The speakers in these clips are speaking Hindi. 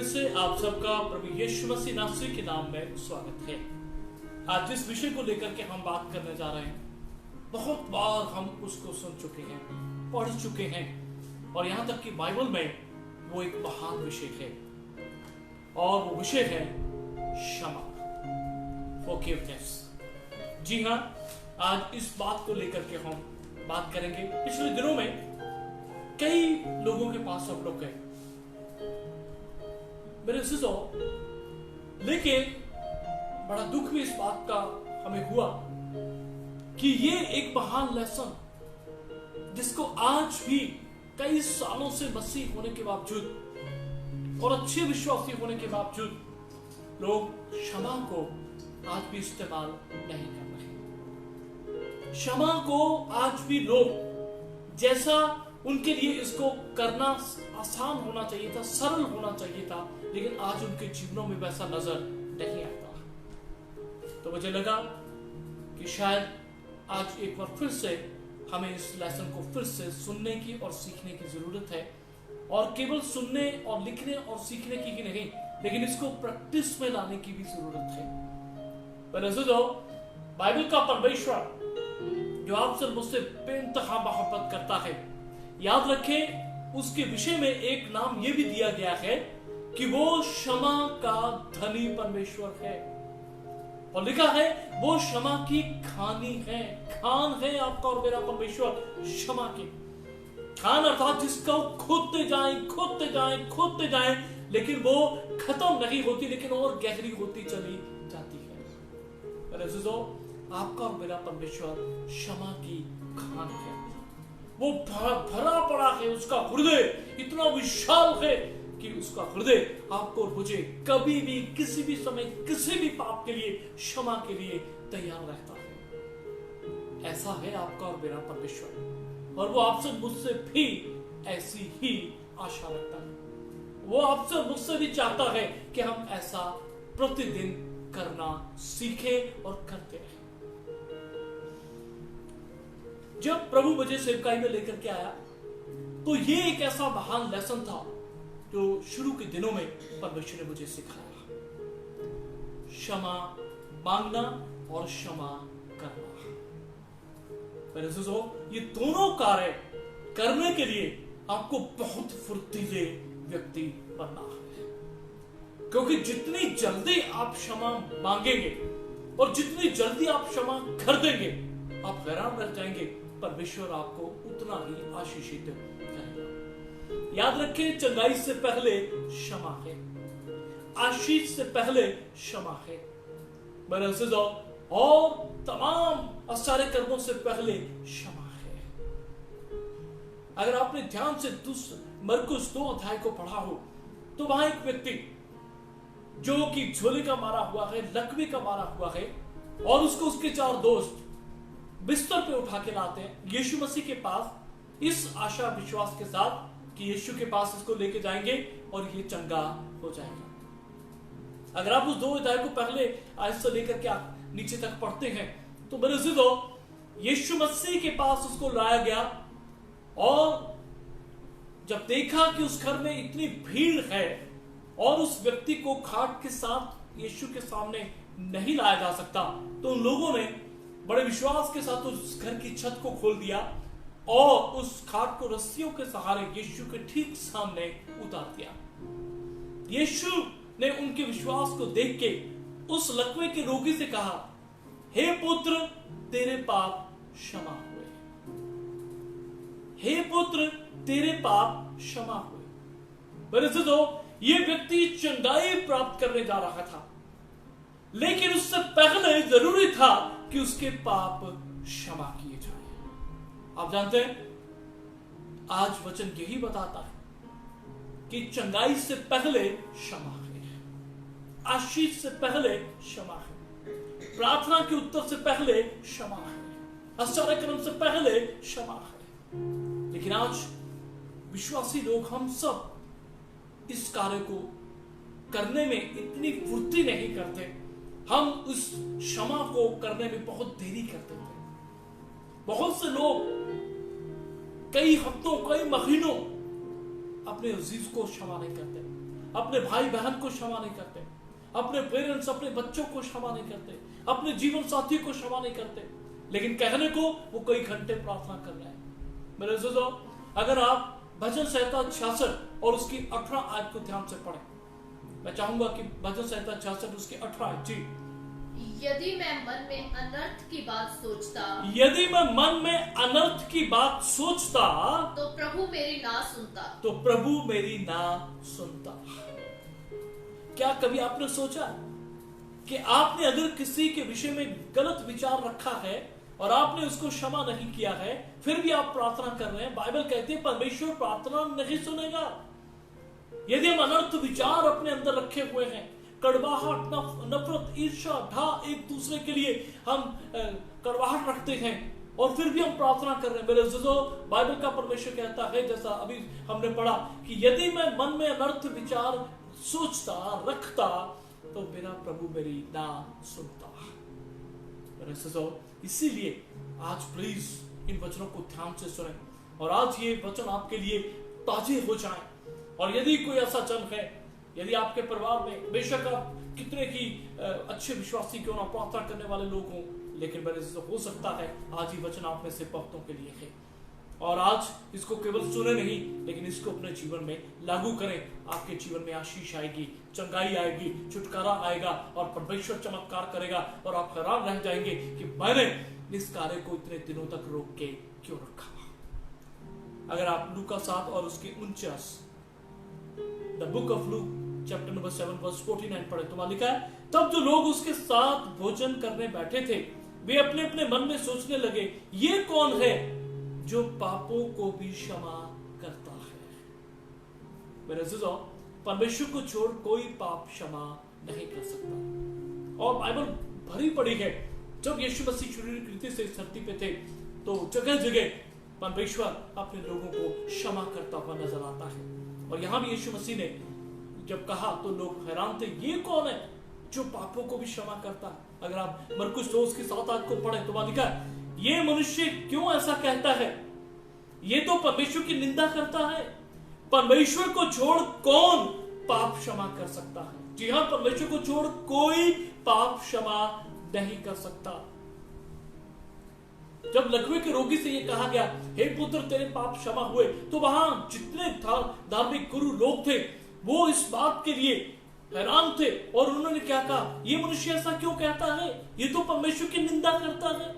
फिर से आप सबका प्रभु यीशु मसीह नासरी के नाम में स्वागत है। आज जिस विषय को लेकर के हम बात करने जा रहे हैं, बहुत बार हम उसको सुन चुके हैं, पढ़ चुके हैं, और यहाँ तक कि बाइबल में वो एक महान विषय है, और वो विषय है क्षमा, फॉरगिवनेस। जी हाँ, आज इस बात को लेकर के हम बात करेंगे। पिछले दिनों में कई लोगों के पास हम लोग गए, मेरे सिसो, लेकिन बड़ा दुख भी इस बात का हमें हुआ कि ये एक महान लेसन जिसको आज भी कई सालों से मसीह होने के बावजूद और अच्छे विश्वासी होने के बावजूद लोग क्षमा को आज भी इस्तेमाल नहीं कर रहे। क्षमा को आज भी लोग, जैसा उनके लिए इसको करना आसान होना चाहिए था, सरल होना चाहिए था, लेकिन आज उनके जीवनों में वैसा नजर नहीं आता। तो मुझे लगा कि शायद आज एक बार फिर से हमें इस लेसन को फिर से सुनने की और सीखने की जरूरत है, और केवल सुनने और लिखने और सीखने की ही नहीं, लेकिन इसको प्रैक्टिस में लाने की भी जरूरत है। पर बाइबल का परमेश्वर जो आपसे मुझसे बेइंतहा मोहब्बत करता है, याद रखें उसके विषय में एक नाम यह भी दिया गया है कि वो क्षमा का धनी परमेश्वर है, और लिखा है वो क्षमा की खानी है। खान है आपका और मेरा परमेश्वर क्षमा की। खान अर्थात जिसका खोदते जाएं, लेकिन वो खत्म नहीं होती, लेकिन और गहरी होती चली जाती है। आपका और मेरा परमेश्वर क्षमा की खान है। वो भरा पड़ा है, उसका हृदय इतना विशाल है कि उसका हृदय आपको और मुझे कभी भी, किसी भी समय, किसी भी पाप के लिए, क्षमा के लिए तैयार रहता है। ऐसा है आपका और मेरा परमेश्वर, और वो आपसे मुझसे भी ऐसी ही आशा रखता है। वो आपसे मुझसे भी चाहता है कि हम ऐसा प्रतिदिन करना सीखें और करते रहें। जब प्रभु मुझे सेवकाई में लेकर के आया, तो ये एक ऐसा महान लेसन था जो शुरू के दिनों में परमेश्वर ने मुझे सिखाया। क्षमा मांगना और क्षमा करना। ये दोनों कार्य करने के लिए आपको बहुत फुर्तीले व्यक्ति बनना है, क्योंकि जितनी जल्दी आप क्षमा मांगेंगे और जितनी जल्दी आप क्षमा कर देंगे, आप हैरान रह जाएंगे, परमेश्वर आपको उतना ही आशीषित करेगा। याद रखें, चंगाई से पहले क्षमा है, आशीष से पहले क्षमा है, और तमाम आश्चर्य कर्मों से पहले क्षमा है। अगर आपने ध्यान से मरकुस 2 अध्याय को पढ़ा हो, तो वहां एक व्यक्ति जो कि झोले का मारा हुआ है, लकवे का मारा हुआ है, और उसको उसके 4 दोस्त बिस्तर पे उठा के लाते हैं यीशु मसीह के पास, इस आशा विश्वास के साथ कि यीशु के पास इसको लेके जाएंगे और ये चंगा हो जाएगा। अगर आप उस 2 अध्याय को पहले आयत से लेकर के नीचे तक पढ़ते हैं, तो मेरे अज़ीज़ों, यीशु मसीह के पास उसको लाया गया, और जब देखा कि उस घर में इतनी भीड़ है और उस व्यक्ति को खाट के साथ यीशु के सामने नहीं लाया जा सकता, तो उन लोगों ने बड़े विश्वास के साथ उस घर की छत को खोल दिया और उस खाट को रस्सियों के सहारे यीशु के ठीक सामने उतार दिया। यीशु ने उनके विश्वास को देख के उस लकवे के रोगी से कहा, हे पुत्र, तेरे पाप क्षमा हुए। हे पुत्र, तेरे पाप क्षमा हुए। ये व्यक्ति चंगाई प्राप्त करने जा रहा था, लेकिन उससे पहले जरूरी था कि उसके पाप क्षमा किए जाएं। आप जानते हैं, आज वचन यही बताता है कि चंगाई से पहले क्षमा है, आशीष से पहले क्षमा है, प्रार्थना के उत्तर से पहले क्षमा है, आश्चर्य कर्म से पहले क्षमा है। लेकिन आज विश्वासी लोग, हम सब इस कार्य को करने में इतनी फुर्ती नहीं करते। हम उस क्षमा को करने में बहुत देरी करते थे। बहुत से लोग कई हफ्तों, कई महीनों अपने अजीज को क्षमा नहीं करते। अपने भाई बहन को क्षमा नहीं करते, अपने पेरेंट्स, अपने बच्चों को क्षमा नहीं करते, अपने जीवन साथी को क्षमा नहीं करते, लेकिन कहने को वो कई घंटे प्रार्थना कर रहे हैं। मेरे अजीजों, अगर आप भजन संहिता 66 और उसकी 18 आयत को ध्यान से पढ़ें, मैं चाहूंगा कि भजन संहिता 66 उसकी 18 आयत जी। यदि मैं मन में अनर्थ की बात सोचता, यदि मैं मन में अनर्थ की बात सोचता, तो प्रभु मेरी ना सुनता, तो प्रभु मेरी ना सुनता। क्या कभी आपने सोचा कि आपने अगर किसी के विषय में गलत विचार रखा है और आपने उसको क्षमा नहीं किया है, फिर भी आप प्रार्थना कर रहे हैं? बाइबल कहती है परमेश्वर प्रार्थना नहीं सुनेगा। यदि हम अनर्थ विचार अपने अंदर रखे हुए हैं, कड़वाहट, नफरत, ईर्ष्या, ढा, एक दूसरे के लिए हम कड़वाहट रखते हैं और फिर भी हम प्रार्थना कर रहे हैं, मेरे अजीजों, बाइबल का परमेश्वर कहता है, जैसा अभी हमने पढ़ा, कि यदि मैं मन में अनर्थ विचार सोचता, रखता, तो मेरा प्रभु मेरी ना सुनता। मेरे अजीजों, इसीलिए आज प्लीज इन वचनों को ध्यान से सुनें और आज ये वचन आपके लिए ताजे हो जाएं। और यदि कोई ऐसा जन है, यदि आपके परिवार में, बेशक आप कितने ही अच्छे विश्वासी क्यों ना, प्रार्थना करने वाले लोग हों, लेकिन मेरे से हो सकता है आज ही वचन आप में से बहुतों के लिए है और आज इसको केवल सुने नहीं, लेकिन इसको अपने जीवन में लागू करें। आपके जीवन में आशीष आएगी, चंगाई आएगी, छुटकारा आएगा और परमेश्वर चमत्कार करेगा और आप हैरान रह जाएंगे कि मैंने इस कार्य को इतने दिनों तक रोक के क्यों रखा। अगर आप लूका 7 और उसकी 49, the book of Luke chapter number 7 verse 49 पढ़े तो वहां लिखा है, तब जो लोग उसके साथ भोजन करने बैठे थे, वे अपने अपने मन में सोचने लगे, ये कौन है जो पापों को भी क्षमा करता है। मेरे अजीजों, परमेश्वर को छोड़ कोई पाप क्षमा नहीं कर सकता। और बाइबल भरी पड़ी है, जब यीशु मसीह शरीर कृति से इस धरती पे थे, तो जगह जगह परमेश्वर अपने लोगों को क्षमा करता हुआ नजर आता है। और यहां भी यीशु मसीह ने जब कहा तो लोग हैरान थे, ये कौन है जो पापों को भी क्षमा करता है। अगर आप मरकुस 2 की 7 आयत को पढ़े तो वहां लिखा है, ये मनुष्य क्यों ऐसा कहता है, ये तो परमेश्वर की निंदा करता है। परमेश्वर को छोड़ कौन पाप क्षमा कर सकता है? जी हां, परमेश्वर को छोड़ कोई पाप क्षमा नहीं कर सकता। जब लकवे के रोगी से ये कहा गया, हे पुत्र तेरे पाप क्षमा हुए, तो वहां जितने धार्मिक गुरु लोग थे वो इस बात के लिए हैरान थे और उन्होंने क्या कहा, ये मनुष्य ऐसा क्यों कहता है, ये तो परमेश्वर की निंदा करता है।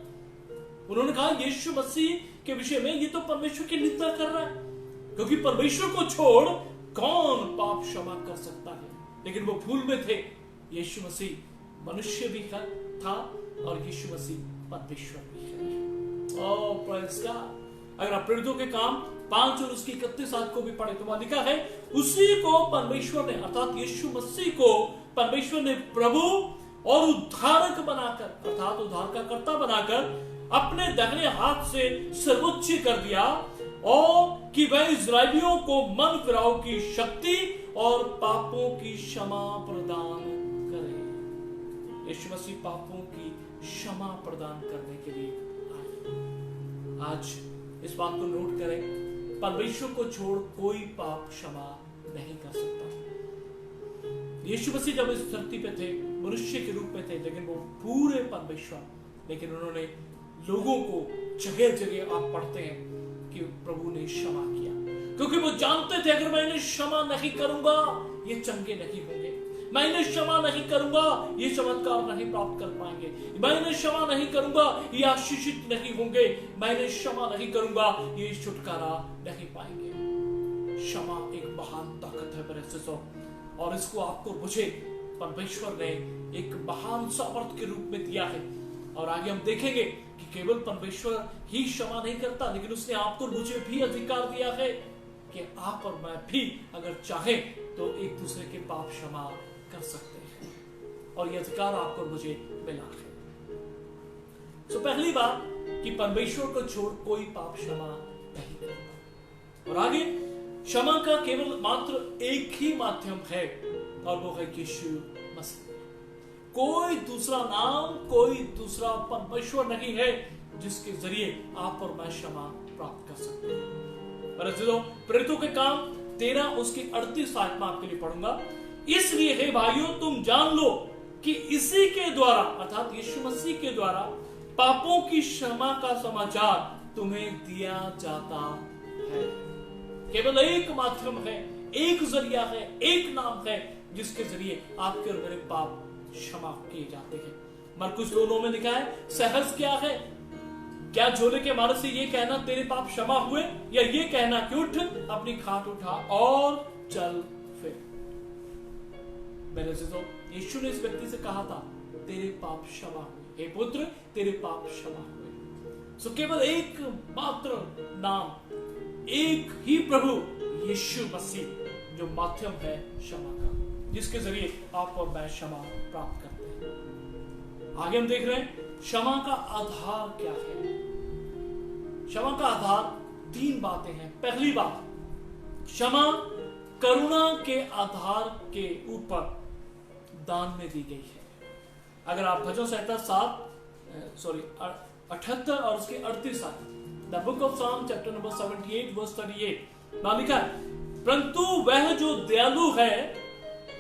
उन्होंने कहा यीशु मसीह के विषय में ये तो परमेश्वर की निंदा कर रहा है, क्योंकि परमेश्वर को छोड़ कौन पाप क्षमा कर सकता है। लेकिन वो भूल में थे, यीशु मसीह मनुष्य भी था और यीशु मसीह परमेश्वर भी है। ओह प्रेज़ गॉड। अगर आप प्रेरितों के काम 5 और उसकी 31 आयत को भी पढ़े तो वहां लिखा है, उसी को परमेश्वर ने, अर्थात यीशु मसीह को परमेश्वर ने प्रभु और उद्धारक बनाकर, अर्थात उद्धार का कर्ता बनाकर अपने दाहिने हाथ से सर्वोच्च कर दिया और कि वह इस्राएलियों को मन फिराव की शक्ति और पापों की क्षमा प्रदान करे। यीशु मसीह पापों की क्षमा प्रदान करने के लिए आए। आज इस बात को नोट करें, परमेश्वर को छोड़ कोई पाप क्षमा नहीं कर सकता। यीशु मसीह जब इस धरती पे थे, मनुष्य के रूप में थे, लेकिन वो पूरे परमेश्वर, लेकिन उन्होंने लोगों को जगह जगह आप पढ़ते हैं कि प्रभु ने क्षमा किया, क्योंकि वो जानते थे अगर मैं इन्हें क्षमा नहीं करूंगा ये चंगे नहीं होंगे, मैं इन्हें क्षमा नहीं करूंगा ये चमत्कार नहीं प्राप्त कर पाएंगे, मैं इन्हें क्षमा नहीं करूंगा ये आशीषित नहीं होंगे, मैं इन्हें क्षमा नहीं करूंगा ये छुटकारा नहीं पाएंगे। क्षमा एक महान ताकत है मेरे दोस्तों, और इसको आपको मुझे परमेश्वर ने एक महान सामर्थ के रूप में दिया है। और आगे हम देखेंगे कि केवल परमेश्वर ही क्षमा नहीं करता, लेकिन उसने आपको मुझे भी अधिकार दिया है कि आप और मैं भी अगर चाहे तो एक दूसरे के पाप क्षमा कर सकते हैं, और यह अधिकार आपको मुझे मिला है। तो पहली बात कि परमेश्वर को छोड़ कोई पाप क्षमा नहीं करता, और आगे क्षमा का केवल मात्र एक ही माध्यम है और वो है यीशु मसीह। कोई दूसरा नाम, कोई दूसरा परमेश्वर नहीं है जिसके जरिए आप और मैं क्षमा प्राप्त कर सकते हैं। प्रेरितों के काम 13 उसकी 38 आयत में आपके लिए पढ़ूंगा। इसलिए हे भाइयों, तुम जान लो कि इसी के द्वारा, अर्थात यीशु मसीह के द्वारा पापों की क्षमा का समाचार तुम्हें दिया जाता है। केवल एक माध्यम है, एक जरिया है, एक नाम है जिसके जरिए आपके और मेरे पाप क्षमा किए जाते हैं। मरकुस 2:9 में लिखा है, सहज क्या है? क्या झोले के मारे से ये कहना तेरे पाप क्षमा हुए, या ये कहना कि उठ अपनी खाट उठा और चल फिर? मेरे अजीजों, यीशु ने इस व्यक्ति से कहा था, तेरे पाप क्षमा हुए, हे पुत्र तेरे पाप क्षमा हुए। सो केवल एक मात्र नाम, एक ही प्रभु यीशु मसीह जो माध्यम है क्षमा का, जिसके जरिए आप और मैं क्षमा प्राप्त करते हैं। आगे हम देख रहे हैं क्षमा का आधार क्या है। क्षमा का आधार 3 बातें हैं। पहली बात, क्षमा करुणा के आधार के ऊपर दान में दी गई है। अगर आप भजन संहिता 78 और उसके 38 आयत, द बुक ऑफ साम चैप्टर नंबर 78 वर्स 38 में लिखा है, परंतु वह जो दयालु है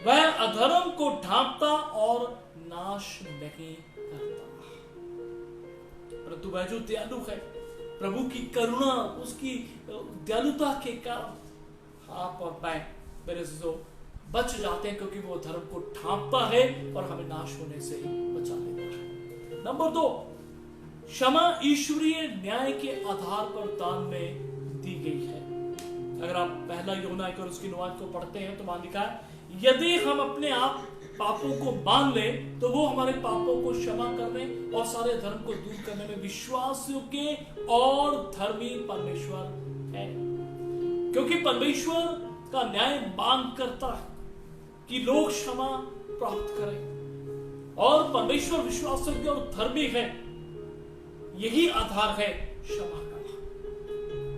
वह अधर्म को ढांपता और नाश नहीं करता। परंतु वह जो दयालु है, प्रभु की करुणा, उसकी दयालुता के कारण आप और मैं मेरे जो बच जाते हैं, क्योंकि वो धर्म को ढांपता है और हमें नाश होने से बचा लेता है। नंबर 2, क्षमा ईश्वरीय न्याय के आधार पर दान में दी गई है। अगर आप पहला यूहन्ना 1 और उसकी 9 को पढ़ते हैं तो वहां लिखा है, यदि हम अपने आप पापों को मान लें तो वो हमारे पापों को क्षमा करने और सारे धर्म को दूर करने में विश्वास योग्य और धर्मी परमेश्वर है। क्योंकि परमेश्वर का न्याय मांग करता है कि लोग क्षमा प्राप्त करें, और परमेश्वर विश्वास योग्य और धर्मी है। यही आधार है क्षमा का।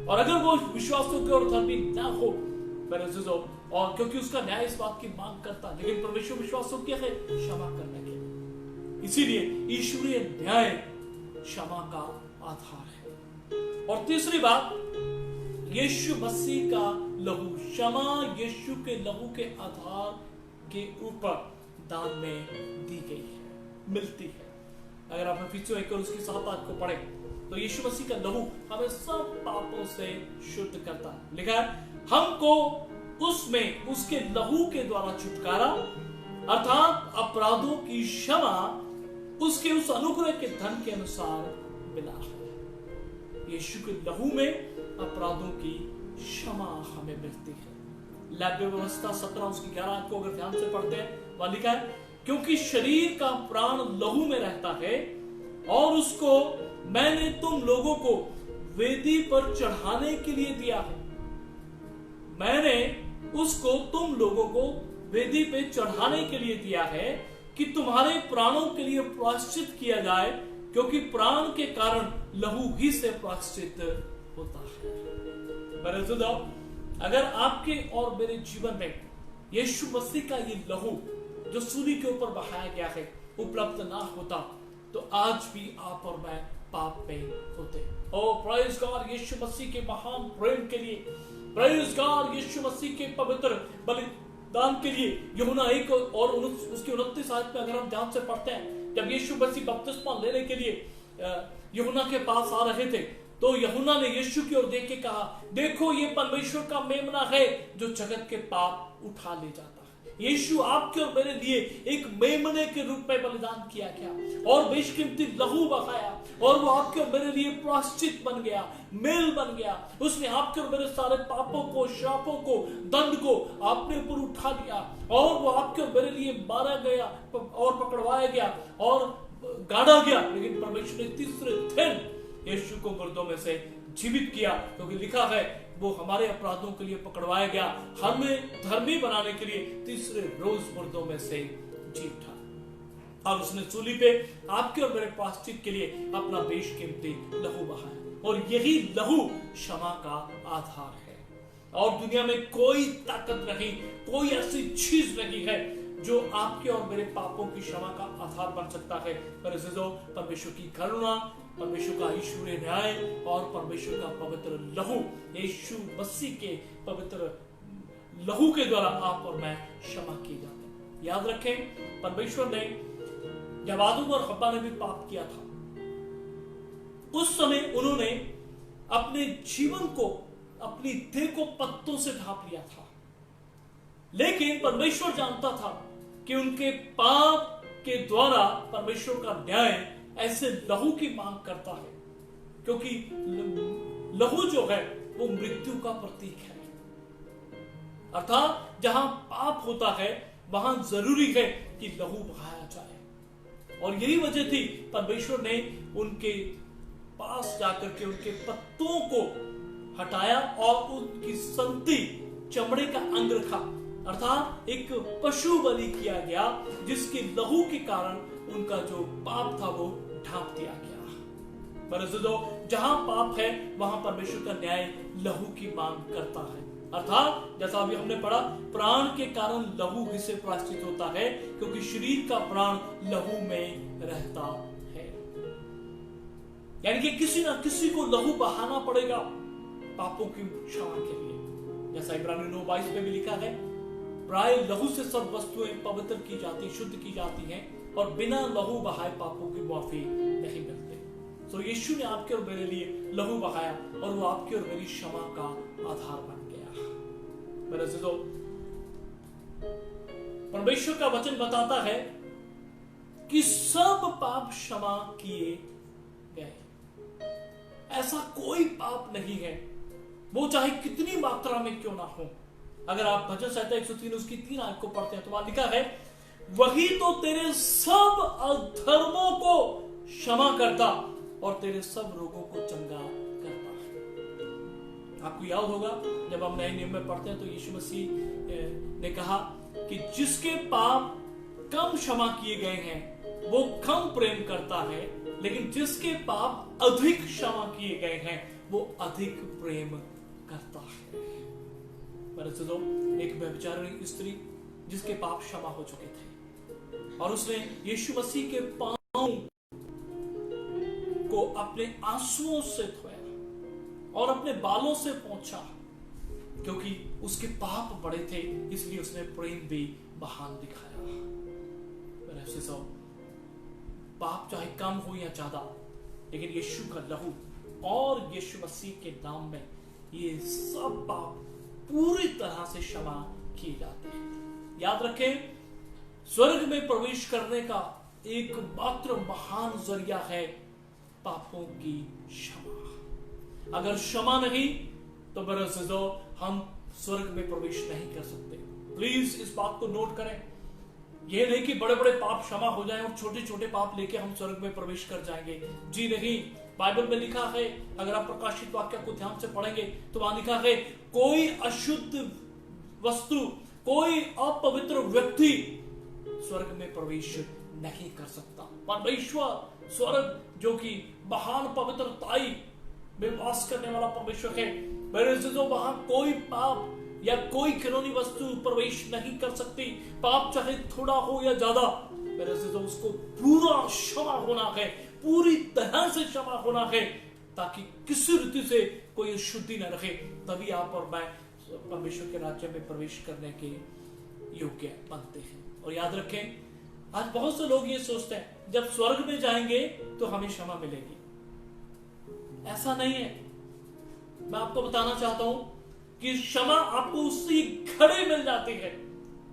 और अगर वो विश्वास योग्य और धर्मी ना हो और क्योंकि उसका न्याय इस बात की मांग करता, लेकिन परमेश्वर विश्वास योग्य है क्षमा करने के लिए, इसीलिए ईश्वरीय न्याय क्षमा का आधार है। और तीसरी बात, यीशु मसीह का लहू, क्षमा यीशु के लहू के आधार के ऊपर दान में दी गई है, मिलती है। अगर आप इफिसियों 1 और उसकी 7 आयत को पढ़ें तो यीशु मसीह का लहू हमें सब पापों से शुद्ध करता है। लिखा है, हमको उसमें उसके लहू के द्वारा छुटकारा, अर्थात अपराधों की क्षमा उसके उस अनुग्रह के धन के अनुसार मिला है। यीशु के लहू में अपराधों की क्षमा हमें मिलती है। लैव्य व्यवस्था 17 उसकी 11 को अगर ध्यान से पढ़ते हैं, वहां लिखा है, क्योंकि शरीर का प्राण लहू में रहता है और उसको मैंने तुम लोगों को वेदी पर चढ़ाने के लिए दिया है। मैंने उसको तुम लोगों को वेदी पे चढ़ाने के लिए दिया है कि तुम्हारे प्राणों के लिए प्रायश्चित किया जाए, क्योंकि प्राण के कारण लहू ही से प्रायश्चित होता है। अगर आपके और मेरे जीवन में यीशु मसीह का ये लहू जो सूली के ऊपर बहाया गया है उपलब्ध ना होता तो आज भी आप और मैं पाप में होते। ओ प्रेज गॉड यीशु मसीह के महान प्रेम के लिए, प्रेज गॉड यीशु मसीह के पवित्र बलिदान के लिए। यूहन्ना 1 और उसकी 29 आयत में अगर हम ध्यान से पढ़ते हैं, जब यीशु मसीह बपतिस्मा लेने के लिए यूहन्ना के पास आ रहे थे तो यूहन्ना ने यीशु की ओर देख के कहा, देखो ये परमेश्वर का मेमना है जो जगत के पाप उठा ले जाता है। यीशु आपके और मेरे लिए एक मेमने के रूप में बलिदान किया गया और बेशकीमती लहू बहाया, और वो आपके और मेरे लिए प्रायश्चित बन गया, मेल बन गया। उसने आपके और मेरे सारे पापों को, श्रापों को, दंड को अपने ऊपर उठा लिया, और वो आपके और मेरे लिए मारा गया और पकड़वाया गया और गाड़ा गया। लेकिन परमेश्वर ने तीसरे दिन यीशु को मुर्दों में से जीवित किया, क्योंकि लिखा है वो हमारे अपराधों के लिए पकड़वाया गया, हमें धर्मी बनाने के लिए तीसरे रोज मुर्दों में से जी उठा, और उसने सूली पे आपके और मेरे प्रायश्चित के लिए अपना बेशकीमती लहू बहाया। और यही लहू क्षमा का आधार है। और दुनिया में कोई ताकत नहीं, कोई ऐसी चीज नहीं है जो आपके और मेरे पापों की क्षमा का आधार बन सकता है। परमेश्वर की करुणा, परमेश्वर का ईश्वरीय न्याय और परमेश्वर का पवित्र लहू, यीशु मसीह के पवित्र लहू के द्वारा आप और मैं क्षमा किए जाते हैं। याद रखें, परमेश्वर ने जब आदम और हव्वा ने भी पाप किया था, उस समय उन्होंने अपने जीवन को, अपनी देह को पत्तों से ढांप लिया था। लेकिन परमेश्वर जानता था कि उनके पाप के द्वारा परमेश्वर का न्याय ऐसे लहू की मांग करता है, क्योंकि लहू जो है वो मृत्यु का प्रतीक है। अर्थात जहां पाप होता है वहां जरूरी है कि लहू बहाया जाए। और यही वजह थी परमेश्वर ने उनके पास जाकर के उनके पत्तों को हटाया और उनकी संति, चमड़े का अंग रखा, अर्थात एक पशु बलि किया गया, जिसके लहू के कारण उनका जो पाप था वो ढांप दिया गया। जहां पाप है वहां परमेश्वर का न्याय लहू की मांग करता है। अर्थात जैसा अभी हमने पढ़ा, प्राण के कारण लहू ही से प्रायश्चित होता है, क्योंकि शरीर का प्राण लहू में रहता है। यानी कि किसी ना किसी को लहू बहाना पड़ेगा पापों की क्षमा के लिए। जैसा इब्रानी 9:22 में भी लिखा है, प्राय लहू से सब वस्तुएं पवित्र की जाती, शुद्ध की जाती हैं, और बिना लहू बहाए पापों की माफी नहीं मिलती। तो यीशु ने आपके और मेरे लिए लहू बहाया और वो आपकी और मेरी क्षमा का आधार बन गया। मेरे अज़ीज़ों, परमेश्वर का वचन बताता है कि सब पाप क्षमा किए गए। ऐसा कोई पाप नहीं है, वो चाहे कितनी मात्रा में क्यों ना हो। अगर आप भजन संहिता 103 उसकी 3 आयत को पढ़ते हैं तो वहां लिखा है, वही तो तेरे सब अधर्मों को क्षमा करता और तेरे सब रोगों को चंगा करता है। आपको याद होगा जब हम नए नियम में पढ़ते हैं तो यीशु मसीह ने कहा कि जिसके पाप कम क्षमा किए गए हैं वो कम प्रेम करता है, लेकिन जिसके पाप अधिक क्षमा किए गए हैं वो अधिक प्रेम करता है। एक व्यभिचारिणी स्त्री जिसके पाप क्षमा हो चुके थे और उसने यीशु मसीह के पांव को अपने आंसुओं से धोया और अपने बालों से पोंछा, क्योंकि उसके पाप बड़े थे, इसलिए उसने प्रेम भी बहान दिखाया। पाप चाहे कम हो या ज्यादा, लेकिन यीशु का लहू और यीशु मसीह के नाम में ये सब पाप पूरी तरह से क्षमा किए जाते हैं। याद रखें, स्वर्ग में प्रवेश करने का एकमात्र महान जरिया है पापों की क्षमा। अगर क्षमा नहीं तो मेरे अज़ीज़ों, हम स्वर्ग में प्रवेश नहीं कर सकते। प्लीज इस बात को नोट करें। यह नहीं कि बड़े बड़े पाप क्षमा हो जाएं और छोटे छोटे पाप लेके हम स्वर्ग में प्रवेश कर जाएंगे। जी नहीं, बाइबल में लिखा है, अगर आप प्रकाशित वाक्य को ध्यान से पढ़ेंगे तो वहां लिखा है, कोई अशुद्ध वस्तु, कोई अपवित्र व्यक्ति स्वर्ग में प्रवेश नहीं कर सकता। परमेश्वर स्वर्ग, जो कि महान पवित्रताई में वास करने वाला परमेश्वर है, मेरे अज़ीज़ों, वहां कोई पाप या कोई घिनौनी वस्तु प्रवेश नहीं कर सकती। पाप चाहे थोड़ा हो या ज्यादा, मेरे अज़ीज़ों, उसको पूरा क्षमा होना है, पूरी तरह से क्षमा होना है, ताकि किसी रीति से कोई अशुद्धि न रखे। तभी आप और मैं परमेश्वर के राज्य में प्रवेश करने के योग्य बनते हैं। और याद रखें, आज बहुत से लोग ये सोचते हैं जब स्वर्ग में जाएंगे तो हमें क्षमा मिलेगी। ऐसा नहीं है। मैं आपको बताना चाहता हूं कि क्षमा आपको उसी घड़ी मिल जाती है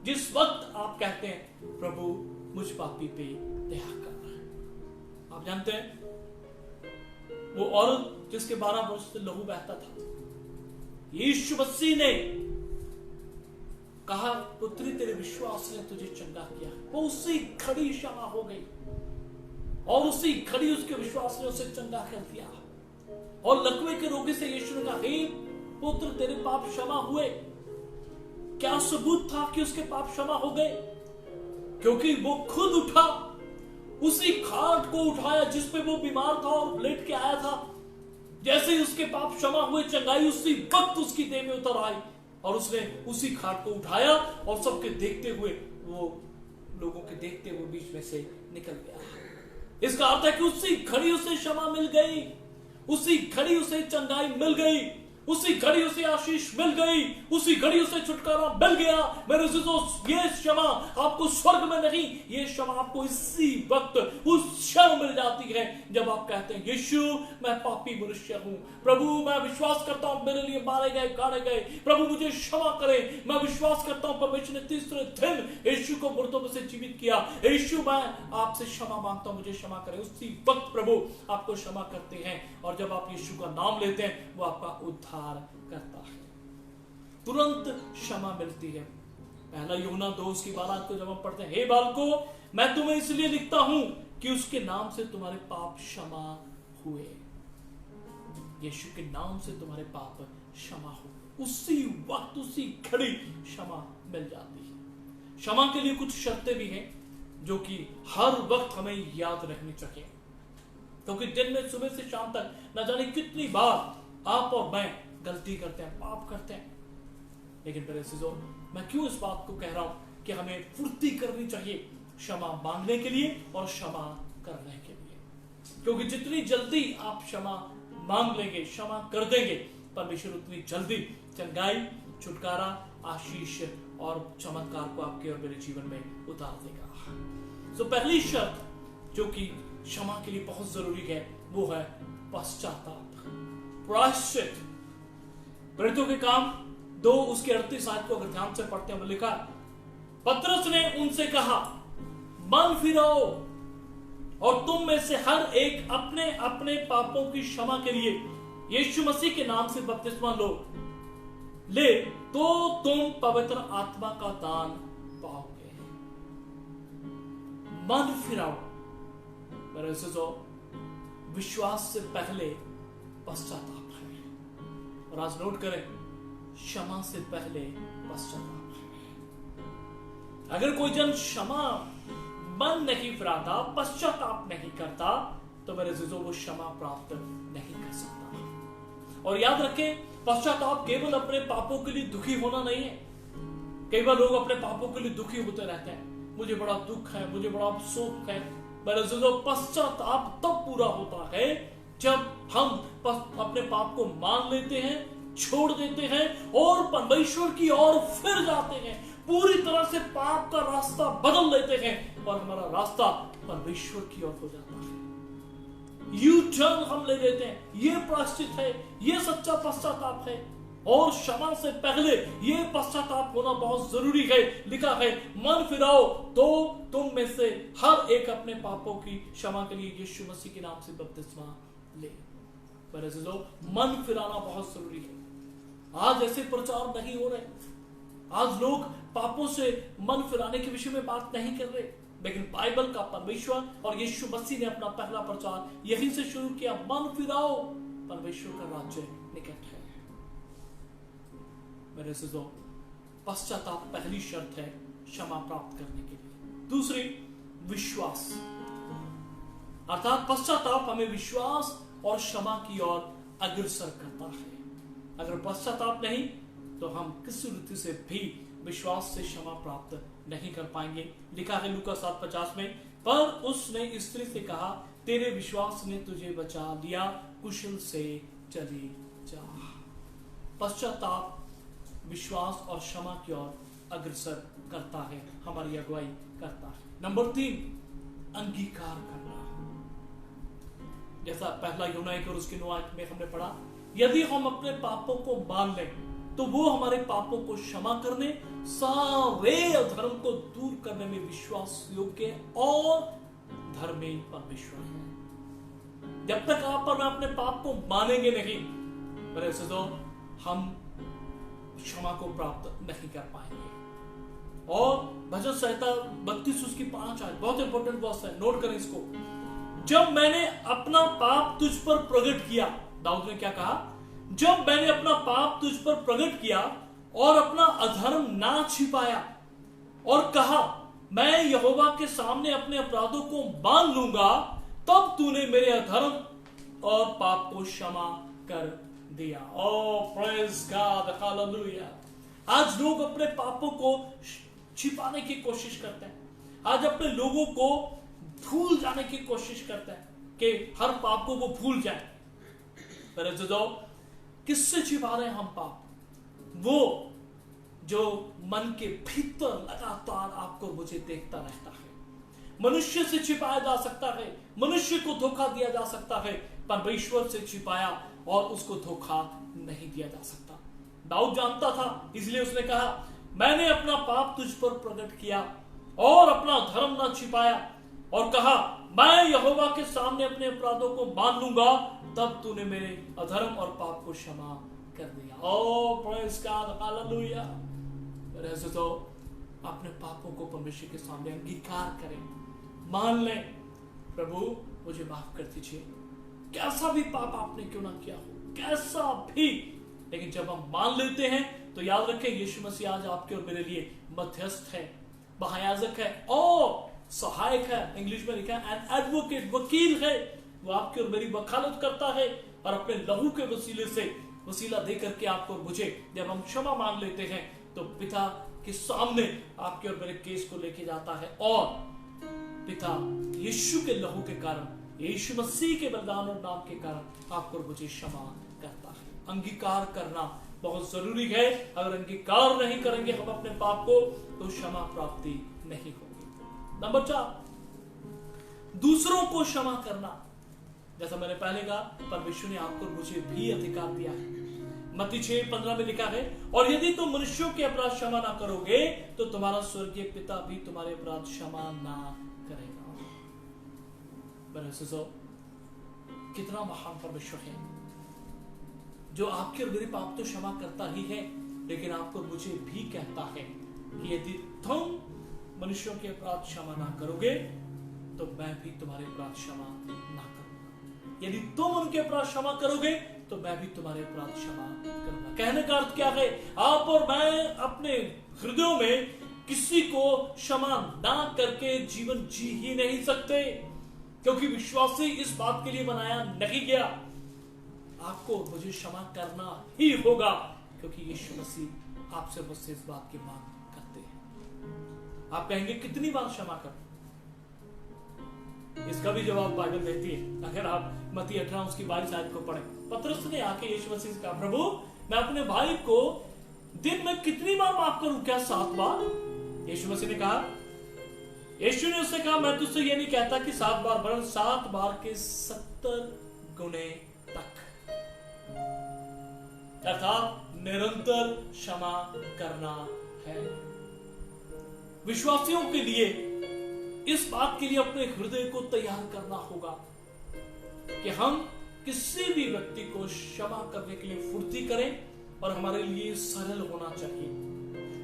जिस वक्त आप कहते हैं, प्रभु मुझ पापी पे दया कर। आप जानते हैं वो औरत जिसके 12 वर्ष से लहू बहता था, यीशु मसीह ने कहा, पुत्री तेरे विश्वास ने तुझे चंगा किया। वो उसी घड़ी क्षमा हो गई और उसी घड़ी उसके विश्वास ने उसे चंगा कर दिया। और लकवे के रोगी से यीशु ने कहा, हे पुत्र तेरे पाप क्षमा हुए। क्या सबूत था कि उसके पाप क्षमा हो गए? क्योंकि वो खुद उठा, उसी खाट को उठाया जिस पे वो बीमार था और लेट के आया था। जैसे ही उसके पाप क्षमा हुए, चंगाई उसी वक्त उसकी देह में उतर आई और उसने उसी खाट को उठाया और सबके देखते हुए, वो लोगों के देखते हुए बीच में से निकल गया। इसका अर्थ है कि उसी घड़ी उसे क्षमा मिल गई, उसी घड़ी उसे चंगाई मिल गई। उसी घड़ी उसे आशीष मिल गई, उसी घड़ी उसे छुटकारा मिल गया। मेरे अजीजों, ये क्षमा आपको स्वर्ग में नहीं, ये क्षमा आपको इसी वक्त उस क्षण मिल जाती है जब आप कहते हैं, यीशु मैं पापी मनुष्य हूं, प्रभु मैं विश्वास करता हूं मेरे लिए मारे गए, गाड़े गए, प्रभु मुझे क्षमा करें। मैं विश्वास करता हूं परमेश्वर ने तीसरे दिन यीशु को मुर्दों में से जीवित किया। यीशु मैं आपसे क्षमा मांगता हूं, मुझे क्षमा करें। उसी वक्त प्रभु आपको क्षमा करते हैं, और जब आप यीशु का नाम लेते हैं वो आपका उद्धार करता है, तुरंत क्षमा मिलती है। पहला यूहन्ना 2 की 12 को जब हम पढ़ते हैं, हे बालकों मैं तुम्हें इसलिए लिखता हूं कि उसके नाम से तुम्हारे पाप क्षमा हुए। यीशु के नाम से तुम्हारे पाप क्षमा हो, उसी वक्त उसी घड़ी क्षमा मिल जाती है। क्षमा के लिए कुछ शर्तें भी हैं जो कि हर वक्त हमें याद रखनी चाहिए, क्योंकि दिन में सुबह से शाम तक न जाने कितनी बार आप और मैं गलती करते हैं, पाप करते हैं। लेकिन मेरे अजीजों, मैं क्यों इस बात को कह रहा हूं कि हमें फुर्ती करनी चाहिए क्षमा मांगने के लिए और क्षमा करने के लिए, क्योंकि जितनी जल्दी आप क्षमा मांग लेंगे, क्षमा कर देंगे, परमेश्वर उतनी जल्दी चंगाई, छुटकारा, आशीष और चमत्कार को आपके और मेरे जीवन में उतार देगा। तो पहली शर्त जो कि क्षमा के लिए बहुत जरूरी है वो है पश्चाताप, प्रायश्चित। प्रेरितों के काम 2 उसके 38 आयत को अगर ध्यान से पढ़ते हैं, लिखा पतरस ने उनसे कहा मन फिराओ और तुम में से हर एक अपने अपने पापों की क्षमा के लिए यीशु मसीह के नाम से बपतिस्मा ले तो तुम पवित्र आत्मा का दान पाओगे। मन फिराओ, मेरे अजीजों, विश्वास से पहले पश्चाताप है। और आज नोट करें, क्षमा से पहले पश्चाताप है। अगर कोई जन क्षमा मन नहीं फिराता, पश्चाताप नहीं करता, तो मेरे अजीजों वो क्षमा प्राप्त नहीं कर सकता। और याद रखें, पश्चाताप केवल अपने पापों के लिए दुखी होना नहीं है। कई बार लोग अपने पापों के लिए दुखी होते रहते हैं, मुझे बड़ा दुख है, मुझे बड़ा अफसोस है। मेरे अजीजों, पश्चाताप तब पूरा होता है जब हम अपने पाप को मान लेते हैं, छोड़ देते हैं और परमेश्वर की ओर फिर जाते हैं, पूरी तरह से पाप का रास्ता बदल लेते हैं और हमारा रास्ता परमेश्वर की ओर हो जाता है। यू टर्न हम ले लेते हैं। ये प्रायश्चित है, ये सच्चा पश्चाताप है। और क्षमा से पहले ये पश्चाताप होना बहुत जरूरी है। लिखा है मन फिराओ तो तुम में से हर एक अपने पापों की क्षमा के लिए यीशु मसीह के नाम से बपतिस्मा ले। मेरे अजीजों, मन फिराना बहुत जरूरी है। आज ऐसे प्रचार नहीं हो रहे, आज लोग पापों से मन फिराने के विषय में बात नहीं कर रहे, लेकिन बाइबल का परमेश्वर और यीशु मसीह ने अपना पहला प्रचार यहीं से शुरू किया, मन फिराओ, परमेश्वर का राज्य निकट है। मेरे अजीजों, पश्चाताप पहली शर्त है क्षमा प्राप्त करने के लिए। दूसरी, विश्वास, अर्थात पश्चाताप हमें विश्वास और क्षमा की ओर अग्रसर करता है। अगर पश्चाताप नहीं तो हम किसी रीति से भी विश्वास से क्षमा प्राप्त नहीं कर पाएंगे। लिखा है लूका 7:50 में, पर उसने स्त्री से कहा तेरे विश्वास ने तुझे बचा लिया, कुशल से चली जा। पश्चाताप विश्वास और क्षमा की ओर अग्रसर करता है, हमारी अगुवाई करता है। नंबर 3, अंगीकार करना। जैसा पहला यूहन्ना 1 और उसके 9 आयत में हमने पढ़ा, यदि हम अपने पापों को मान लें तो वो हमारे पापों को क्षमा करने, सारे अधर्म को दूर करने में विश्वास योग्य और धर्मी परमेश्वर है। जब तक आप और मैं अपने पाप को मानेंगे नहीं, मेरे अजीजों, हम क्षमा को प्राप्त नहीं कर पाएंगे। और भजन संहिता 32 उसकी 5 आयत बहुत इंपॉर्टेंट वर्स है, नोट करें इसको। जब मैंने अपना पाप तुझ पर प्रकट किया, दाऊद ने क्या कहा, जब मैंने अपना पाप तुझ पर प्रकट किया और अपना अधर्म ना छिपाया और कहा मैं यहोवा के सामने अपने अपराधों को मान लूंगा, तब तूने मेरे अधर्म और पाप को क्षमा कर दिया। ओह प्रेज गॉड, हालेलुया। आज लोग अपने पापों को छिपाने की कोशिश करते हैं, आज अपने लोगों को भूल जाने की कोशिश करते हैं कि हर पाप को वो भूल जाए। किससे छिपा रहे हैं हम पाप? वो जो मन के भीतर लगातार आपको मुझे देखता रहता है। मनुष्य से छिपाया जा सकता है, मनुष्य को धोखा दिया जा सकता है, परमेश्वर से छिपाया और उसको धोखा नहीं दिया जा सकता। दाऊद जानता था, इसलिए उसने कहा, मैंने अपना पाप तुझ पर प्रकट किया और अपना धर्म न छिपाया, और कहा, मैं यहोवा के सामने अपने अपराधों को मान लूंगा, तब तूने मेरे अधर्म और पाप को क्षमा कर दिया। ओ प्रेज़ गॉड, हालेलुया। ऐसे तो अपने पापों को परमेश्वर के सामने अंगीकार करें, मान लें, प्रभु मुझे माफ कर दीजिए, कैसा भी पाप आपने क्यों ना किया हो, कैसा भी। लेकिन जब हम मान लेते हैं तो याद रखें, यीशु मसीह आज आपके और मेरे लिए मध्यस्थ है, महायाजक है और सहायक है। इंग्लिश में लिखा है एन एडवोकेट, वकील है। वो आपकी और मेरी वकालत करता है और अपने लहू के वसीले से वसीला दे करके आपको और मुझे जब हम क्षमा मांग लेते हैं तो पिता के सामने आपके और मेरे केस को लेके जाता है, और पिता यीशु के लहू के कारण, यीशु मसीह के बलिदान और नाम के कारण आपको और मुझे क्षमा करता है। अंगीकार करना बहुत जरूरी है। अगर अंगीकार नहीं करेंगे हम अपने पाप को तो क्षमा प्राप्ति नहीं होगी। नंबर 4, दूसरों को क्षमा करना। जैसा मैंने पहले कहा, परमेश्वर ने आपको मुझे भी अधिकार दिया है। मत्ती 6:15 में लिखा है, और यदि तुम मनुष्यों के अपराध क्षमा ना करोगे तो तुम्हारा स्वर्गीय पिता भी तुम्हारे अपराध क्षमा ना करेगा। कितना महान परमेश्वर है जो आपके और मेरे पाप तो क्षमा करता ही है, लेकिन आपको मुझे भी कहता है कि यदि तुम मनुष्यों के अपराध क्षमा ना करोगे तो मैं भी तुम्हारे अपराध क्षमा ना करूंगा। यदि तुम उनके अपराध क्षमा करोगे तो मैं भी तुम्हारे अपराध क्षमा करूंगा। कहने का अर्थ क्या है? आप और मैं अपने हृदयों में किसी को क्षमा ना करके जीवन जी ही नहीं सकते, क्योंकि विश्वासी इस बात के लिए बनाया नहीं गया। आपको मुझे क्षमा करना ही होगा, क्योंकि यीशु मसीह आपसे मुझसे इस बात की मांग करते हैं। आप कहेंगे कितनी बार क्षमा करूं? इसका भी जवाब बाइबल देती है। अगर आप मत्ती 18 उसकी 22 आयत को पढ़ें, पतरस ने आके यीशु मसीह से कहा, प्रभु मैं अपने भाई को दिन में कितनी बार माफ करूं? क्या 7 बार? यीशु मसीह ने कहा, यीशु ने उससे कहा, मैं तुझसे ये नहीं कहता कि 7 बार, बल्कि 7 बार के 70 गुने तक, अर्थात निरंतर क्षमा करना है। विश्वासियों के लिए इस बात के लिए अपने हृदय को तैयार करना होगा कि हम किसी भी व्यक्ति को क्षमा करने के लिए फुर्ती करें, और हमारे लिए सरल होना चाहिए।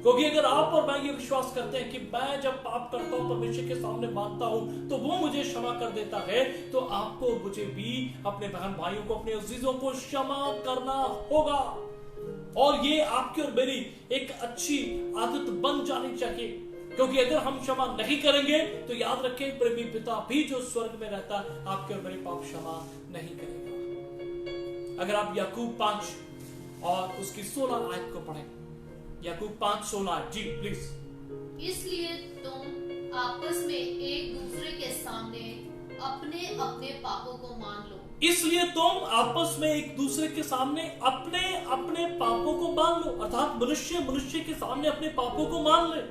क्योंकि अगर आप और मैं ये विश्वास करते हैं कि मैं जब पाप करता हूं परमेश्वर के सामने मानता हूं तो वो मुझे क्षमा कर देता है, तो आपको मुझे भी अपने बहन भाइयों को, अपने अजीजों को क्षमा करना होगा। और ये आपकी और मेरी एक अच्छी आदत बन जानी चाहिए, क्योंकि अगर हम क्षमा नहीं करेंगे तो याद रखें, प्रेमी पिता भी जो स्वर्ग में रहता है आपके और मेरे पाप क्षमा नहीं करेगा। अगर आप याकूब 5 और उसकी 16 आयत को पढ़ें, याकूब 5:16, जी प्लीज। इसलिए तुम आपस में एक दूसरे के सामने अपने अपने पापों को मान लो। इसलिए तुम आपस में एक दूसरे के सामने अपने अपने पापों को मान लो, अर्थात मनुष्य मनुष्य के सामने अपने पापों को मान ले,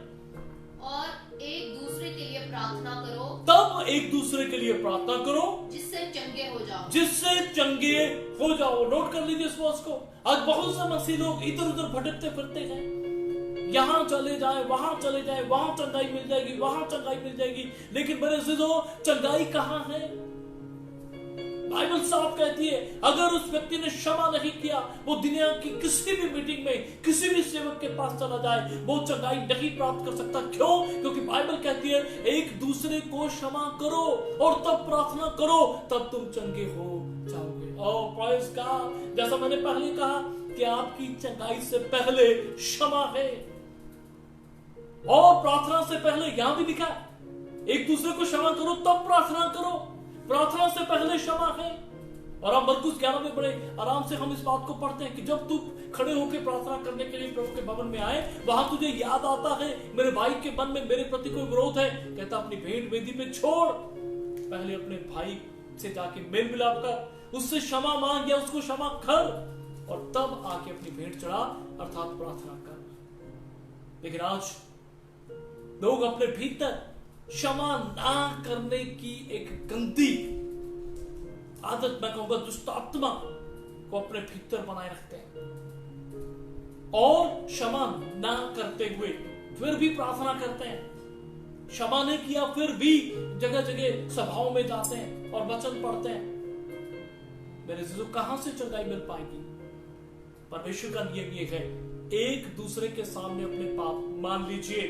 और एक दूसरे के लिए प्रार्थना करो। तब एक दूसरे के लिए प्रार्थना करो जिससे चंगे हो जाओ। जिससे चंगे हो जाओ। नोट कर लीजिए इस वर्स को। आज बहुत से मसीह लोग इधर उधर भटकते फिरते हैं, यहां चले जाए, वहां चले जाए, वहां चंगाई मिल जाएगी, वहां चंगाई मिल जाएगी, लेकिन मेरे अजीजों चंगाई कहां है? बाइबल साफ कहती है, अगर उस व्यक्ति ने क्षमा नहीं किया, वो दुनिया की किसी भी मीटिंग में किसी भी सेवक के पास चला जाए, वो चंगाई नहीं प्राप्त कर सकता। क्यों? क्योंकि बाइबल कहती है एक दूसरे को क्षमा करो और तब प्रार्थना करो, तब तुम चंगे हो जाओगे। ओह प्रेज़ गॉड। जैसा मैंने पहले कहा कि आपकी चंगाई से पहले क्षमा है, और प्रार्थना से पहले यहां भी लिखा एक दूसरे को क्षमा करो तब प्रार्थना करो। प्रार्थना से पहले क्षमा है। और अब मरकुस 11 में बड़े आराम से हम इस बात को पढ़ते हैं कि जब तू खड़े होकर प्रार्थना करने के लिए प्रभु के भवन में आए, वहां तुझे याद आता है मेरे भाई के मन में मेरे प्रति कोई विरोध है, कहता अपनी भेंट वेदी पे छोड़, पहले अपने भाई से जाके मेल मिलाप कर, उससे क्षमा मांग या उसको क्षमा कर, और तब आके अपनी भेंट चढ़ा अर्थात प्रार्थना कर। लेकिन आज लोग अपने भीतर क्षमा ना करने की एक गंदी आदत, मैं कहूंगा दुष्ट आत्मा को अपने भीतर बनाए रखते हैं और क्षमा ना करते हुए फिर भी प्रार्थना करते हैं। क्षमा नहीं किया फिर भी जगह जगह सभाओं में जाते हैं और वचन पढ़ते हैं। मेरे जीजू कहां से चंगाई मिल पाएगी? परमेश्वर का नियम ये है, एक दूसरे के सामने अपने पाप मान लीजिए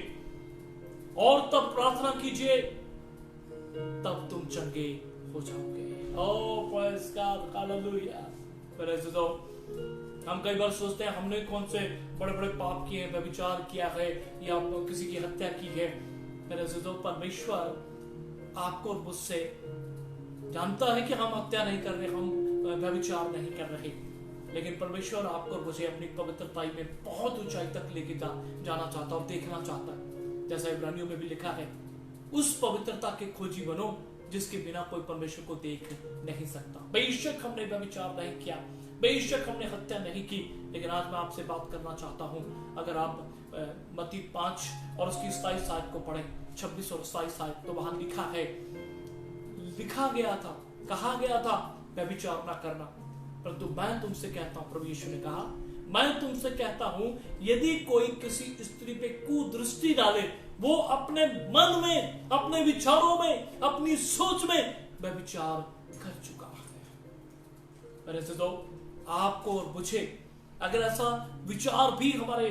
और तब प्रार्थना कीजिए, तब तुम चंगे हो जाओगे। ओह प्रेज़ गॉड, हालेलुया। मेरे जीजू, हम कई बार सोचते हैं हमने कौन से बड़े बड़े पाप किए हैं, व्यभिचार किया है या किसी की हत्या की है। मेरे जीजू, परमेश्वर आपको और मुझसे जानता है कि हम हत्या नहीं कर रहे, हम व्यभिचार नहीं कर रहे, लेकिन परमेश्वर आपको और मुझे अपनी पवित्रता में बहुत ऊंचाई तक लेके जाना चाहता और देखना चाहता है। जैसा इब्रानियों में भी लिखा है, उस पवित्रता के खोजी बनो जिसके बिना कोई परमेश्वर को देख नहीं सकता। बेशक हमने व्यभिचार नहीं किया, बेशक हमने हत्या नहीं की, लेकिन आज मैं आपसे बात करना चाहता हूं। अगर आप मत्ती 5 और उसकी 27 आयत को पढ़ें, 26 और 27 आयत, तो वहां लिखा गया था, कहा गया था व्यभिचार ना करना। परंतु मैं तुमसे कहता हूं, प्रभु यीशु ने कहा, मैं तुमसे कहता हूं, यदि कोई किसी स्त्री पे कुदृष्टि डाले, वो अपने मन में, अपने विचारों में, अपनी सोच में व्यभिचार कर चुका है। मेरे दोस्तों, आपको और मुझे अगर ऐसा विचार भी हमारे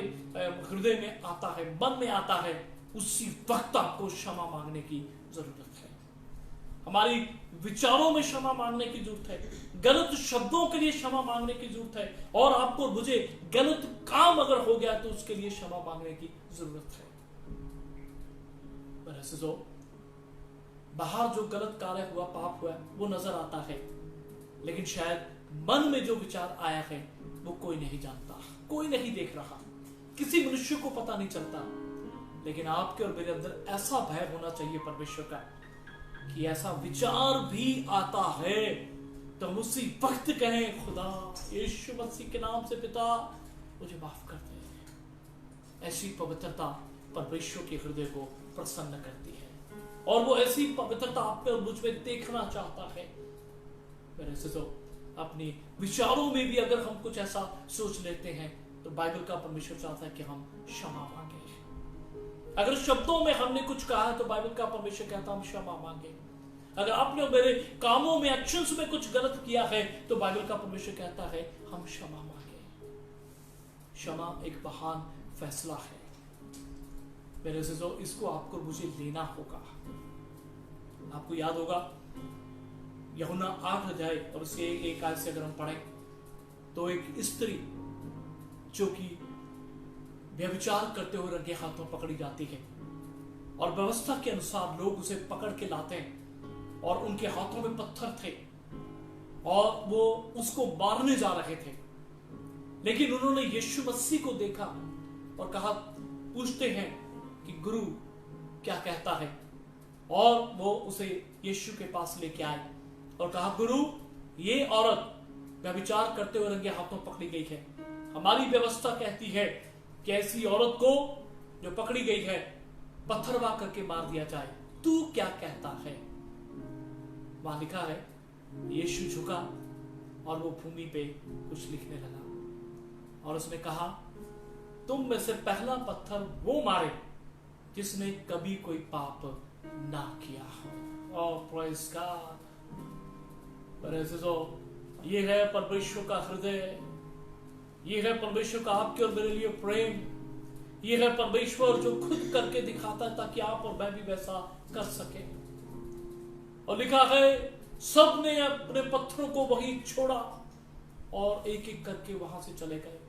हृदय में आता है, मन में आता है, उसी वक्त आपको क्षमा मांगने की जरूरत है। हमारी विचारों में क्षमा मांगने की जरूरत है, गलत शब्दों के लिए क्षमा मांगने की जरूरत है, और आपको और मुझे गलत काम अगर हो गया तो उसके लिए क्षमा मांगने की जरूरत है। पर ऐसे जो बाहर जो गलत कार्य हुआ, पाप हुआ, वो नजर आता है, लेकिन शायद मन में जो विचार आया है वो कोई नहीं जानता, कोई नहीं देख रहा, किसी मनुष्य को पता नहीं चलता। लेकिन आपके और मेरे अंदर ऐसा भय होना चाहिए परमेश्वर का कि ऐसा विचार भी आता है तो हम उसी वक्त कहें, खुदा यीशु मसीह के नाम से पिता मुझे माफ कर दे। ऐसी पवित्रता परमेश्वर के हृदय को प्रसन्न करती है, और वो ऐसी पवित्रता आप पे और मुझ में देखना चाहता है। मेरे से तो अपनी विचारों में भी अगर हम कुछ ऐसा सोच लेते हैं तो बाइबल का परमेश्वर चाहता है कि हम क्षमा मांगे। अगर शब्दों में हमने कुछ कहा है तो बाइबल का परमेश्वर कहता है हम क्षमा मांगे। अगर आपने मेरे कामों में, एक्शंस में कुछ गलत किया है तो बाइबल का परमेश्वर कहता है हम क्षमा मांगे। क्षमा एक महान फैसला है मेरे अज़ीज़ों, इसको आपको मुझे लेना होगा। आपको याद होगा यूहन्ना 8 अध्याय और उसके एक आयत से अगर हम पढ़ें तो एक स्त्री जो कि व्यभिचार करते हुए रंगे हाथों पकड़ी जाती है, और व्यवस्था के अनुसार लोग उसे पकड़ के लाते हैं और उनके हाथों में पत्थर थे और वो उसको मारने जा रहे थे, लेकिन उन्होंने यीशु मसीह को देखा और कहा, पूछते हैं कि गुरु क्या कहता है, और वो उसे यीशु के पास लेके आए और कहा, गुरु ये औरत व्यभिचार करते हुए रंगे हाथों पकड़ी गई है, हमारी व्यवस्था कहती है कि ऐसी औरत को जो पकड़ी गई है पत्थरवा करके मार दिया जाए, तू क्या कहता है? वहां लिखा है यीशु झुका और वो भूमि पे कुछ लिखने लगा और उसने कहा, तुम में से पहला पत्थर वो मारे जिसने कभी कोई पाप ना किया हो। ओह प्रेज़ गॉड। ये है परमेश्वर का हृदय, ये है परमेश्वर का आपके और मेरे लिए प्रेम, ये है परमेश्वर जो खुद करके दिखाता है ताकि आप और मैं भी वैसा कर सके। और लिखा है सब ने अपने पत्थरों को वहीं छोड़ा और एक एक करके वहां से चले गए।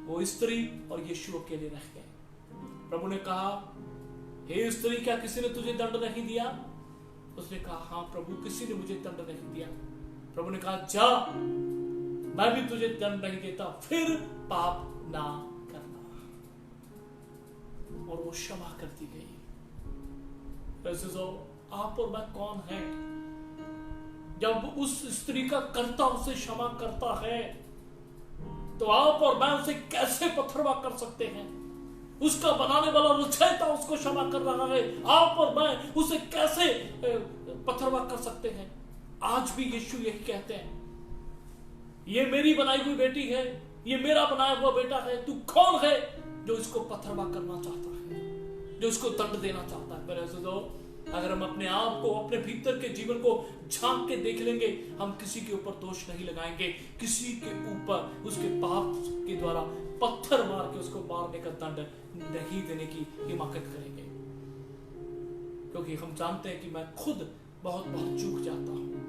वो स्त्री और यीशु अकेले रह गए। प्रभु ने कहा, हे स्त्री, क्या किसी ने तुझे दंड नहीं दिया? उसने कहा, हाँ प्रभु, किसी ने मुझे दंड नहीं दिया। प्रभु ने कहा, जा, मैं भी तुझे दंड नहीं देता, फिर पाप ना करना। और वो क्षमा करती गई। ऐसे आप और मैं कौन है? जब उस स्त्री का कर्ता उसे क्षमा करता है तो आप और मैं उसे कैसे पत्थरवा कर सकते हैं? उसका बनाने वाला रचयिता उसको क्षमा कर रहा है, आप और मैं उसे कैसे पत्थरवा कर सकते हैं? आज भी यीशु यही कहते हैं, ये मेरी बनाई हुई बेटी है, ये मेरा बनाया हुआ बेटा है, तू कौन है जो इसको पत्थरवा करना चाहता है, जो इसको दंड देना चाहता है? मेरे दोस्तों, अगर हम अपने आप को, अपने भीतर के जीवन को झांक के देख लेंगे, हम किसी के ऊपर दोष नहीं लगाएंगे, किसी के ऊपर उसके पाप के द्वारा पत्थर मार के उसको मारने का दंड नहीं देने की हिमाकत करेंगे, क्योंकि हम जानते हैं कि मैं खुद बहुत चूक जाता हूं।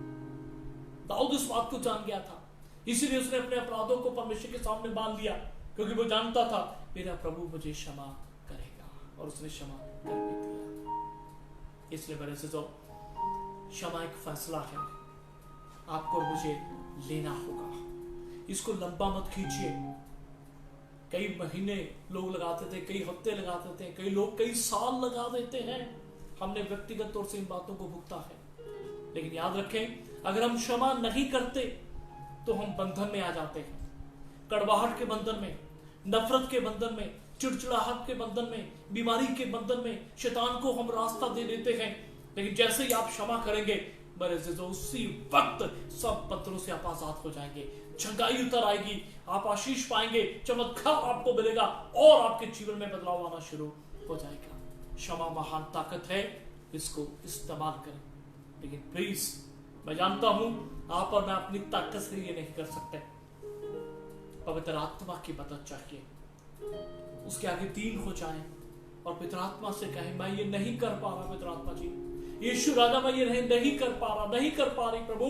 दाऊद इस बात को जान गया था, इसीलिए उसने अपने अपराधों को परमेश्वर के सामने मान लिया, क्योंकि वो जानता था मेरा प्रभु मुझे क्षमा करेगा, और उसने क्षमा कर भी दिया। इसलिए मेरे से तो क्षमा एक फैसला है, आपको और मुझे लेना होगा। इसको लंबा मत खींचिए। कई महीने लोग लगाते थे, कई हफ्ते लगाते थे, कई लोग कई साल लगा देते हैं। हमने व्यक्तिगत तौर से इन बातों को भुगता है, लेकिन याद रखें, अगर हम क्षमा नहीं करते तो हम बंधन में आ जाते हैं, कड़वाहट के बंधन में, नफरत के बंधन में, चिड़चिड़ाहट के बंधन में, बीमारी के बंधन में शैतान को हम रास्ता दे देते हैं। लेकिन जैसे ही आप क्षमा करेंगे मेरे अज़ीज़ों, उसी वक्त सब पत्थरों से आप आजाद हो जाएंगे, झंगाई उतर आएगी, आप आशीष पाएंगे, चमत्कार आपको मिलेगा और आपके जीवन में बदलाव आना शुरू हो जाएगा। क्षमा महान ताकत है, इसको इस्तेमाल करें। लेकिन प्लीज, मैं जानता हूं आप और मैं अपनी ताकत से ये नहीं कर सकते, पवित्र आत्मा की मदद चाहिए। उसके आगे दीन हो जाएं और पवित्र आत्मा से कहें, मैं ये नहीं कर पा रहा पवित्र आत्मा जी, यीशु राजा मैं ये नहीं कर पा रहा, नहीं कर पा रही, प्रभु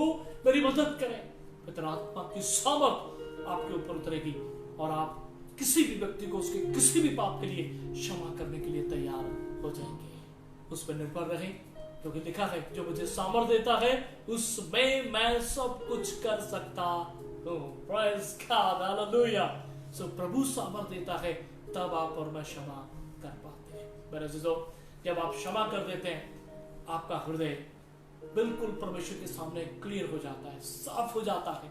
मेरी मदद करें। पवित्र आत्मा की सामर्थ आपके ऊपर उतरेगी और आप किसी भी व्यक्ति को उसके किसी भी पाप के लिए क्षमा करने के लिए तैयार हो जाएंगे। उस पर निर्भर रहें, क्योंकि लिखा है, जो मुझे सामर्थ देता है उसमें मैं सब कुछ कर सकता हूं। Praise God, hallelujah. सो प्रभु सामर्थ देता है, तब आप और मैं क्षमा कर पाते हैं। मेरे अज़ीज़ों, जब आप क्षमा कर देते हैं, आपका हृदय बिल्कुल परमेश्वर के सामने क्लियर हो जाता है, साफ हो जाता है,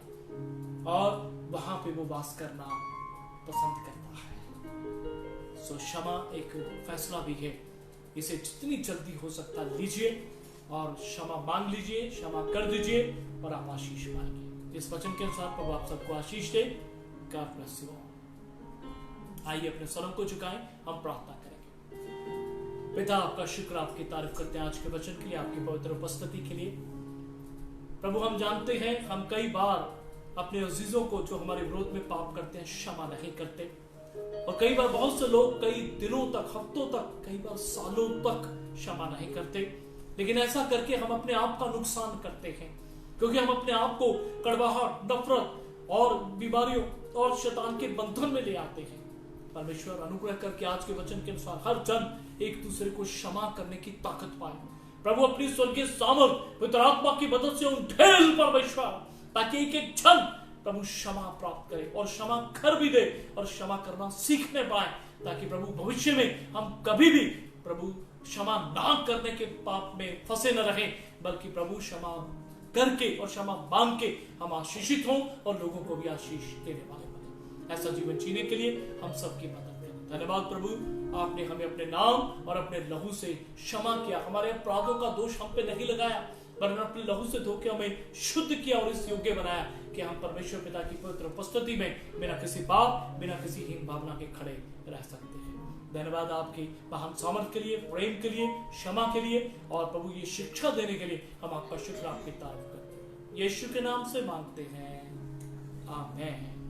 और वहां पे वो वास करना पसंद करता है। सो क्षमा एक फैसला भी है, इसे जितनी जल्दी हो सकता लीजिए और क्षमा मांग लीजिए, क्षमा कर दीजिए और आप आशीष पाएंगे। इस वचन के अनुसार प्रभु आप सबको आशीष दे। God bless you. आइए अपने सरों को झुकाएं, हम प्रार्थना करेंगे। पिता, आपका शुक्र, आपकी तारीफ करते हैं आज के वचन के लिए, आपकी पवित्र उपस्थिति के लिए। प्रभु, हम जानते हैं हम कई बार अपने अजीजों को जो हमारे विरोध में पाप करते हैं क्षमा नहीं करते, और कई बार बहुत से लोग कई दिनों तक, हफ्तों तक, कई बार सालों तक क्षमा नहीं करते। लेकिन ऐसा करके हम अपने आप का नुकसान करते हैं, क्योंकि हम अपने आप को कड़वाहट, नफरत और बीमारियों और शैतान के बंधन में ले आते हैं। परमेश्वर अनुग्रह करके आज के वचन के अनुसार हर जन एक दूसरे को क्षमा करने की ताकत पाए। प्रभु, अपनी स्वर्गीय सामर्थ पवित्र आत्मा की मदद से उठेल परमेश्वर, ताकि एक एक जन प्रभु क्षमा प्राप्त करे और क्षमा कर भी दे और क्षमा करना सीखने पाए, ताकि प्रभु भविष्य में हम कभी भी प्रभु क्षमा ना करने के पाप में फंसे न रहें, बल्कि प्रभु क्षमा करके और क्षमा मांग के हम आशीषित हों और लोगों को भी आशीष देने वाले बने। ऐसा जीवन जीने के लिए हम सबकी मदद करें। धन्यवाद प्रभु, आपने हमें अपने नाम और अपने लहू से क्षमा किया, हमारे अपराधों का दोष हम पे नहीं लगाया, वरन अपने लहू से धोके हमें शुद्ध किया और इस योग्य बनाया कि हम परमेश्वर पिता की पवित्र उपस्थिति में बिना किसी पाप, बिना किसी हीन भावना के खड़े रह सकते हैं। धन्यवाद आपकी महान सामर्थ के लिए, प्रेम के लिए, क्षमा के लिए, और प्रभु ये शिक्षा देने के लिए हम आपका शुक्र, आपकी तारीफ करते हैं। यीशु के नाम से मांगते हैं, आमीन।